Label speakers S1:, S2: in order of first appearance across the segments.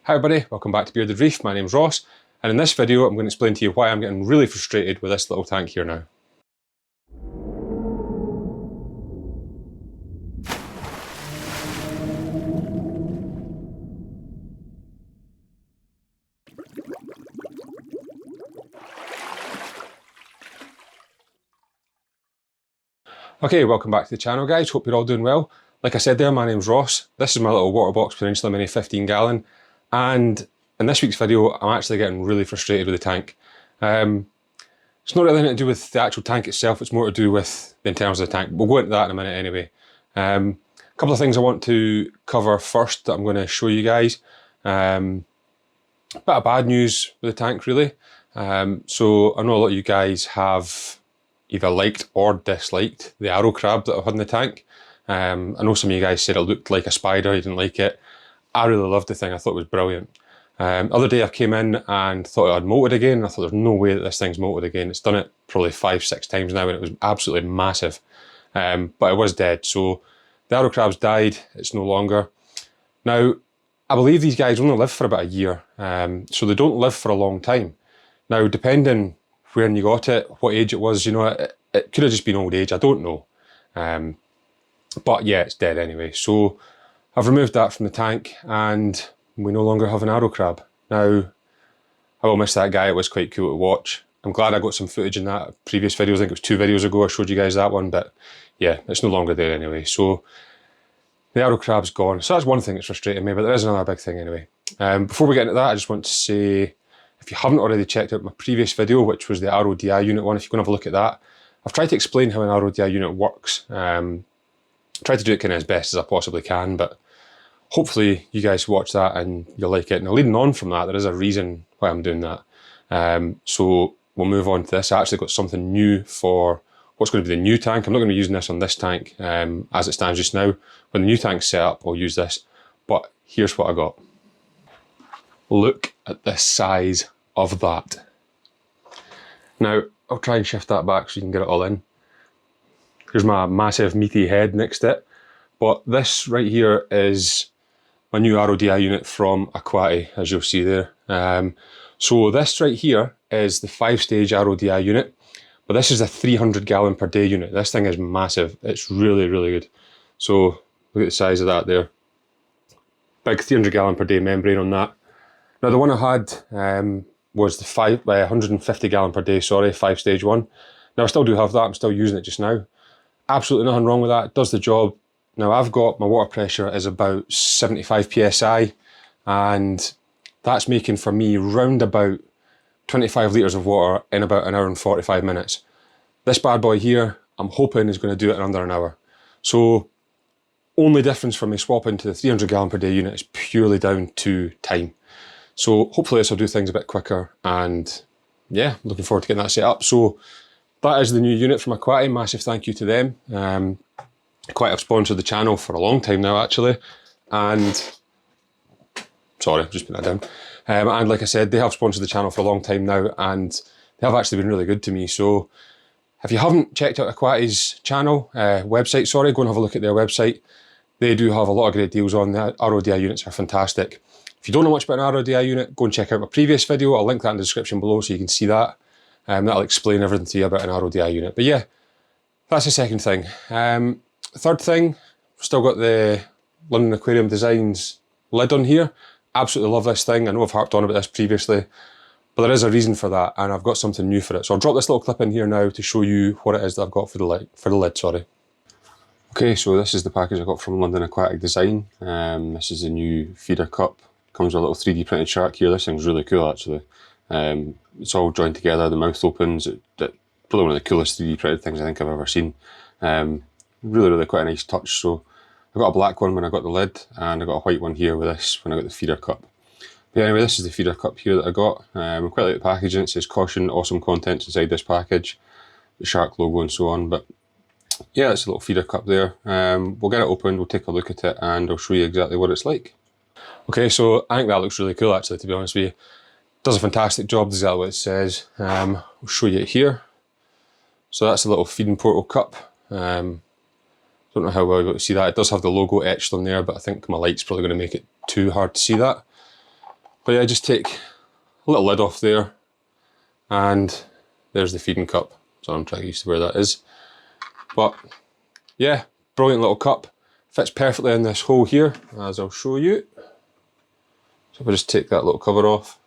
S1: Hi everybody, welcome back to Bearded Reef. My name's Ross, and in this video I'm going to explain to you why I'm getting really frustrated with this little tank here now. Okay, welcome back to the channel guys, hope you're all doing well. Like I said there, my name's Ross. This is my little waterbox Peninsula Mini 15 gallon, and in this week's video I'm actually getting really frustrated with the tank. It's not really anything to do with the actual tank itself, it's more to do with the internals of the tank. We'll go into that in a minute anyway. A couple of things I want to cover first that I'm going to show you guys. A bit of bad news with the tank really. So I know a lot of you guys have either liked or disliked the arrow crab that I've had in the tank. I know some of you guys said it looked like a spider, you didn't like it. I really loved the thing, I thought it was brilliant. The other day I came in and thought it had molted again, and I thought there's no way that this thing's molted again. It's done it probably 5-6 times now and it was absolutely massive. But it was dead, so the arrow crab's died, it's no longer. Now, I believe these guys only live for about a year, so they don't live for a long time. Now, depending where you got it, what age it was, you know, it could have just been old age, I don't know. But yeah, it's dead anyway. So I've removed that from the tank and we no longer have an arrow crab. Now, I will miss that guy, it was quite cool to watch. I'm glad I got some footage in that previous video, I think it was 2 videos ago I showed you guys that one, but yeah, it's no longer there anyway. So the arrow crab's gone. So that's one thing that's frustrating me, but there is another big thing anyway. Before we get into that, I just want to say, if you haven't already checked out my previous video, which was the RODI unit one, if you can have a look at that, I've tried to explain how an RODI unit works. Tried to do it kind of as best as I possibly can, but hopefully you guys watch that and you'll like it. Now, leading on from that, there is a reason why I'm doing that. So we'll move on to this. I actually got something new for what's going to be the new tank. I'm not going to be using this on this tank as it stands just now. When the new tank's set up, I'll use this. But here's what I got. Look at the size of that. Now, I'll try and shift that back so you can get it all in. Here's my massive meaty head next to it. But this right here is my new RODI unit from Aquati, as you'll see there. So this right here is the 5-stage RODI unit, but this is a 300 gallon per day unit. This thing is massive. It's really, really good. So look at the size of that there. Big 300 gallon per day membrane on that. Now the one I had was the 150 gallon per day, sorry, 5-stage one. Now I still do have that, I'm still using it just now. Absolutely nothing wrong with that, it does the job. Now I've got, my water pressure is about 75 PSI, and that's making for me round about 25 litres of water in about 1 hour and 45 minutes. This bad boy here, I'm hoping is going to do it in under an hour. So only difference for me swapping to the 300 gallon per day unit is purely down to time. So hopefully this will do things a bit quicker, and yeah, looking forward to getting that set up. So that is the new unit from Aquati, massive thank you to them. Aquati have sponsored the channel for a long time now actually, and sorry, just put that down. And like I said, they have sponsored the channel for a long time now, and they have actually been really good to me. So if you haven't checked out Aquati's channel, website, sorry, go and have a look at their website. They do have a lot of great deals on. The RODI units are fantastic. If you don't know much about an RODI unit, go and check out my previous video. I'll link that in the description below so you can see that. That'll explain everything to you about an RODI unit. But yeah, that's the second thing. Third thing, still got the London Aquarium Designs lid on here. Absolutely love this thing. I know I've harped on about this previously, but there is a reason for that, and I've got something new for it. So I'll drop this little clip in here now to show you what it is that I've got for the lid, sorry. Okay, so this is the package I got from London Aquatic Design. This is the new feeder cup. Comes with a little 3D printed shark here. This thing's really cool actually. It's all joined together, the mouth opens. Probably one of the coolest 3D printed things I think I've ever seen. Really, really quite a nice touch. So I got a black one when I got the lid, and I got a white one here with this when I got the feeder cup. But anyway, this is the feeder cup here that I got. I quite like the packaging. It says caution, awesome contents inside this package. The shark logo and so on. But yeah, it's a little feeder cup there. We'll get it opened, we'll take a look at it, and I'll show you exactly what it's like. Okay, so I think that looks really cool actually, to be honest with you. It does a fantastic job, does exactly what it says. I'll show you it here. So that's a little feeding portal cup. Don't know how well you're able to see that. It does have the logo etched on there, but I think my light's probably going to make it too hard to see that. But yeah, just take a little lid off there, and there's the feeding cup. So I'm trying to get used to where that is. But yeah, brilliant little cup. Fits perfectly in this hole here, as I'll show you. So if I just take that little cover off,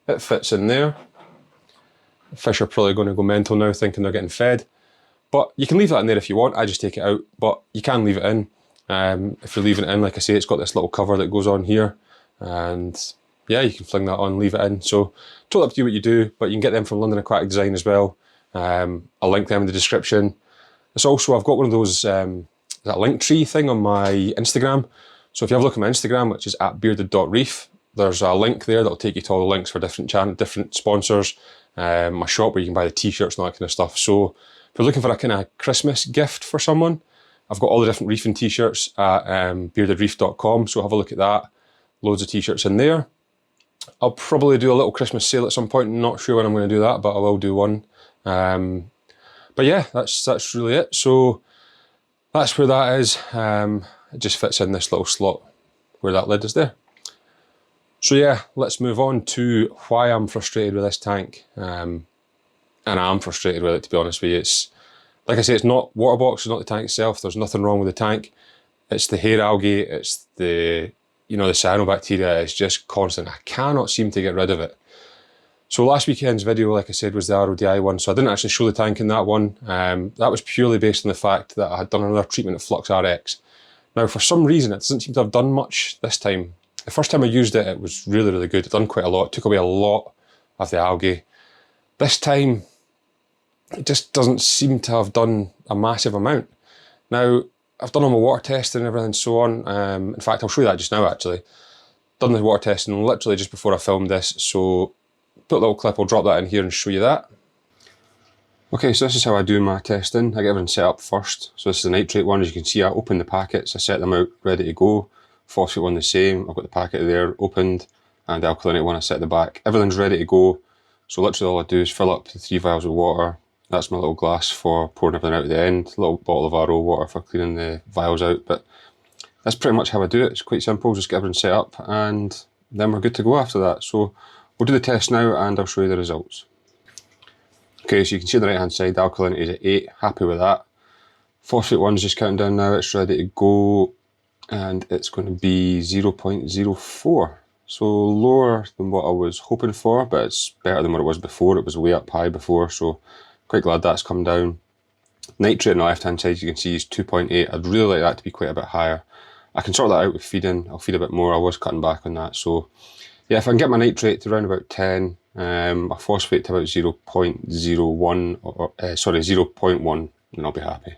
S1: it fits in there. Fish are probably going to go mental now thinking they're getting fed. But you can leave that in there if you want. I just take it out, but you can leave it in. If you're leaving it in, like I say, it's got this little cover that goes on here. And yeah, you can fling that on, leave it in. So totally up to you what you do, but you can get them from London Aquatic Design as well. I'll link them in the description. It's also, I've got one of those, that link tree thing on my Instagram. So if you have a look at my Instagram, which is @bearded.reef, there's a link there that'll take you to all the links for different sponsors, my shop where you can buy the t-shirts and all that kind of stuff. So if you're looking for a kind of Christmas gift for someone, I've got all the different reefing t-shirts at beardedreef.com, so have a look at that. Loads of t-shirts in there. I'll probably do a little Christmas sale at some point. Not sure when I'm going to do that, but I will do one. But yeah, that's really it. So that's where that is. It just fits in this little slot where that lid is there. So yeah, let's move on to why I'm frustrated with this tank. And I am frustrated with it, to be honest with you. It's, like I say, it's not waterbox, it's not the tank itself. There's nothing wrong with the tank. It's the hair algae, it's the, you know, the cyanobacteria. It's just constant. I cannot seem to get rid of it. So last weekend's video, like I said, was the RODI one. So I didn't actually show the tank in that one. That was purely based on the fact that I had done another treatment of Flux RX. Now, for some reason, it doesn't seem to have done much this time. The first time I used it, it was really, really good. It done quite a lot. It took away a lot of the algae. This time, it just doesn't seem to have done a massive amount. Now, I've done all my water testing and everything and so on. In fact, I'll show you that just now, actually. Done the water testing literally just before I filmed this. So, put a little clip, I'll drop that in here and show you that. Okay, so this is how I do my testing. I get everything set up first. So this is the nitrate one. As you can see, I open the packets, I set them out ready to go. Phosphate one the same, I've got the packet there opened, and the alkalinity one I set at the back. Everything's ready to go. So literally all I do is fill up the 3 vials of water. That's my little glass for pouring everything out at the end. A little bottle of RO water for cleaning the vials out. But that's pretty much how I do it. It's quite simple, just get everything set up and then we're good to go after that. So we'll do the test now and I'll show you the results. Okay, so you can see on the right hand side, the alkalinity is at 8, happy with that. Phosphate one's just counting down now, it's ready to go. And it's going to be 0.04. So lower than what I was hoping for, but it's better than what it was before. It was way up high before, so quite glad that's come down. Nitrate on the left hand side, you can see is 2.8. I'd really like that to be quite a bit higher. I can sort that out with feeding. I'll feed a bit more. I was cutting back on that. So yeah, if I can get my nitrate to around about 10, my phosphate to about 0.01, or 0.1, then I'll be happy.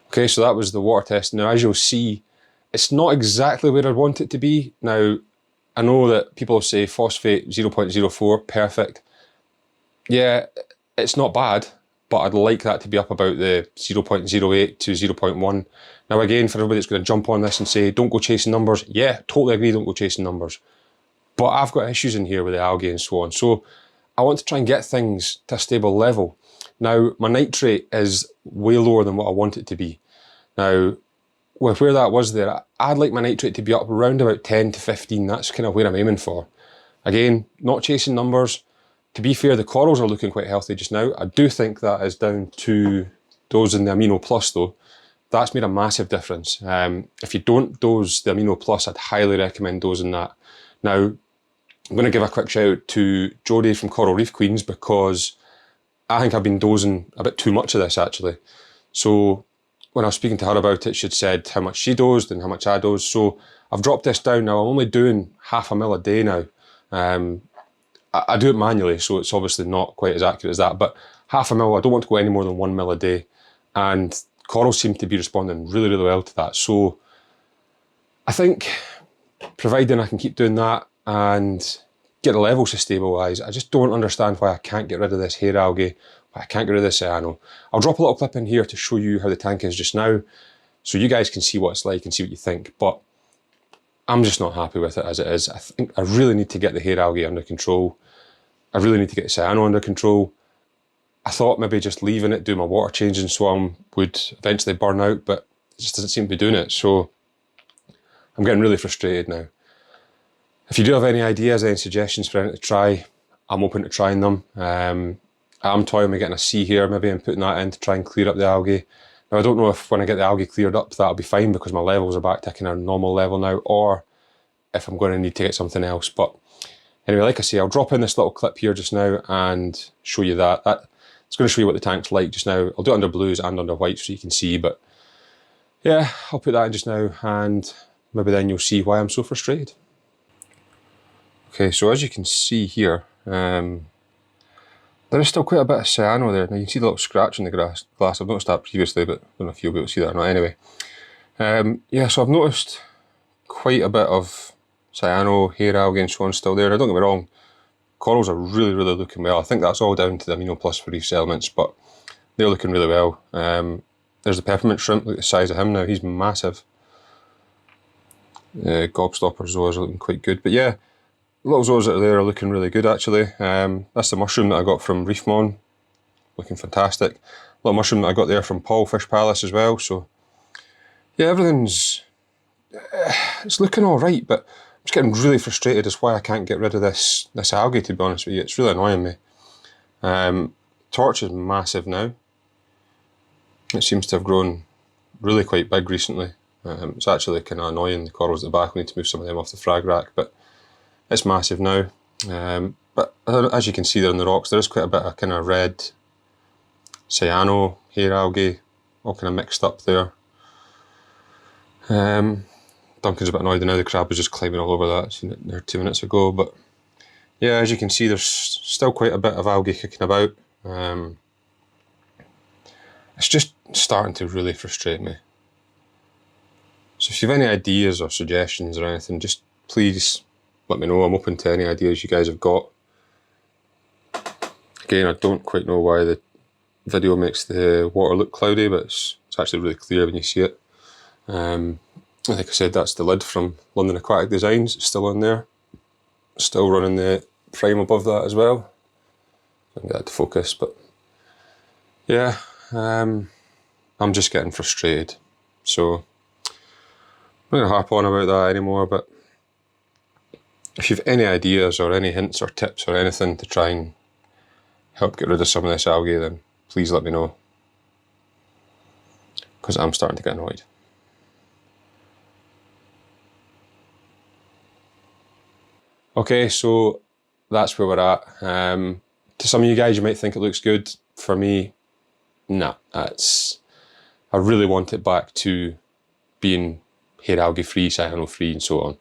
S1: Okay, so that was the water test. Now, as you'll see, it's not exactly where I want it to be. Now, I know that people say phosphate 0.04, perfect. Yeah, it's not bad, but I'd like that to be up about the 0.08 to 0.1. Now again, for everybody that's going to jump on this and say, don't go chasing numbers, yeah, totally agree, don't go chasing numbers. But I've got issues in here with the algae and so on. So I want to try and get things to a stable level. Now, my nitrate is way lower than what I want it to be. Now, with where that was there, I'd like my nitrate to be up around about 10 to 15. That's kind of where I'm aiming for. Again, not chasing numbers. To be fair, the corals are looking quite healthy just now. I do think that is down to dosing the Amino Plus though. That's made a massive difference. If you don't dose the Amino Plus, I'd highly recommend dosing that. Now, I'm going to give a quick shout out to Jodie from Coral Reef Queens because I think I've been dosing a bit too much of this actually. So when I was speaking to her about it, she'd said how much she dosed and how much I dosed. So I've dropped this down now. I'm only doing ½ ml a day now. I do it manually, so it's obviously not quite as accurate as that, but ½ ml, I don't want to go any more than 1 ml a day. And corals seem to be responding really, really well to that. So I think, providing I can keep doing that and get the levels to stabilise, I just don't understand why I can't get rid of this hair algae, why I can't get rid of this cyano. I'll drop a little clip in here to show you how the tank is just now, so you guys can see what it's like and see what you think, but I'm just not happy with it as it is. I think I really need to get the hair algae under control. I really need to get the cyano under control. I thought maybe just leaving it, doing my water change and so on would eventually burn out, but it just doesn't seem to be doing it, so I'm getting really frustrated now. If you do have any ideas, any suggestions for anything to try, I'm open to trying them. I'm toying with getting a sea hare maybe and putting that in to try and clear up the algae. Now I don't know if when I get the algae cleared up that'll be fine because my levels are back to kind of normal level now, or if I'm going to need to get something else. But anyway, like I say, I'll drop in this little clip here just now and show you that. It's going to show you what the tank's like just now. I'll do it under blues and under white so you can see, but yeah, I'll put that in just now and maybe then you'll see why I'm so frustrated. Okay, so as you can see here, there is still quite a bit of cyano there. Now you can see the little scratch in the glass. I've noticed that previously, but I don't know if you'll be able to see that or not. Anyway, yeah, so I've noticed quite a bit of cyano, hair algae and so on still there. Now don't get me wrong, corals are really looking well. I think that's all down to the amino plus for reef elements, but they're looking really well. There's the peppermint shrimp, look at the size of him now, he's massive. Gobstopper zoas are looking quite good, but yeah, the little zoas that are there are looking really good actually. That's the mushroom that I got from Reef Mon, looking fantastic. Little mushroom that I got there from Paul Fish Palace as well, so yeah, everything's, it's looking alright, but I'm just getting really frustrated as why I can't get rid of this algae, to be honest with you. It's really annoying me. Torch is massive now. It seems to have grown really quite big recently. It's actually kind of annoying, the corals at the back. We need to move some of them off the frag rack, but it's massive now. But as you can see there in the rocks, there is quite a bit of kind of red cyano, hair algae, all kind of mixed up there. Duncan's a bit annoyed now, the crab was just climbing all over that. Seen it there 2 minutes ago, but yeah, as you can see, there's still quite a bit of algae kicking about. It's just starting to really frustrate me. So if you have any ideas or suggestions or anything, just please let me know. I'm open to any ideas you guys have got. Again, I don't quite know why the video makes the water look cloudy, but it's actually really clear when you see it. Like I said, that's the lid from London Aquatic Designs. It's still on there. Still running the frame above that as well. I can get that to focus, but yeah, I'm just getting frustrated. So I'm not going to harp on about that anymore, but if you've any ideas or any hints or tips or anything to try and help get rid of some of this algae, then please let me know, because I'm starting to get annoyed. Okay, so that's where we're at. To some of you guys, you might think it looks good. For me, nah, I really want it back to being hair algae free, cyano free and so on.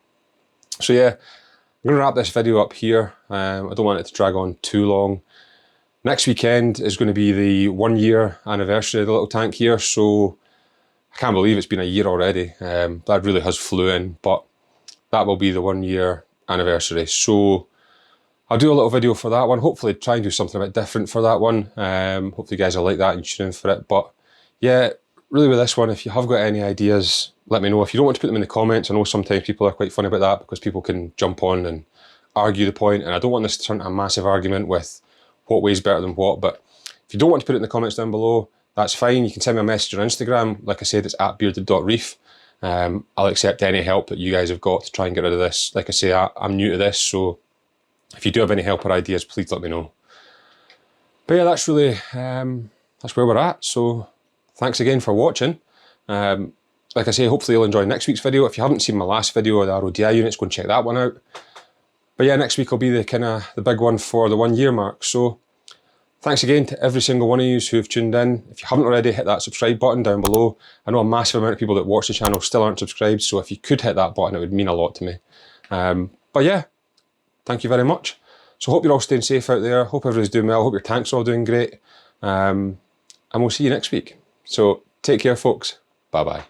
S1: So yeah, I'm going to wrap this video up here. I don't want it to drag on too long. Next weekend is going to be the 1 year anniversary of the little tank here, so I can't believe it's been a year already. That really has flew in, but that will be the 1 year anniversary. So I'll do a little video for that one. Hopefully try and do something a bit different for that one. Hopefully you guys will like that and tune in for it. But yeah, really with this one, if you have got any ideas, let me know. If you don't want to put them in the comments, I know sometimes people are quite funny about that because people can jump on and argue the point, and I don't want this to turn into a massive argument with what way's better than what. But if you don't want to put it in the comments down below, that's fine. You can send me a message on Instagram. Like I said, it's @bearded.reef. I'll accept any help that you guys have got to try and get rid of this. Like I say, I'm new to this, so if you do have any help or ideas, please let me know. But yeah, that's really, that's where we're at. So thanks again for watching. Like I say, hopefully you'll enjoy next week's video. If you haven't seen my last video of the RODI units, go and check that one out. But yeah, next week will be the big one for the 1 year mark. So thanks again to every single one of you who have tuned in. If you haven't already, hit that subscribe button down below. I know a massive amount of people that watch the channel still aren't subscribed, so if you could hit that button, it would mean a lot to me. But yeah, thank you very much. So hope you're all staying safe out there. Hope everybody's doing well. Hope your tank's all doing great. And we'll see you next week. So take care, folks. Bye-bye.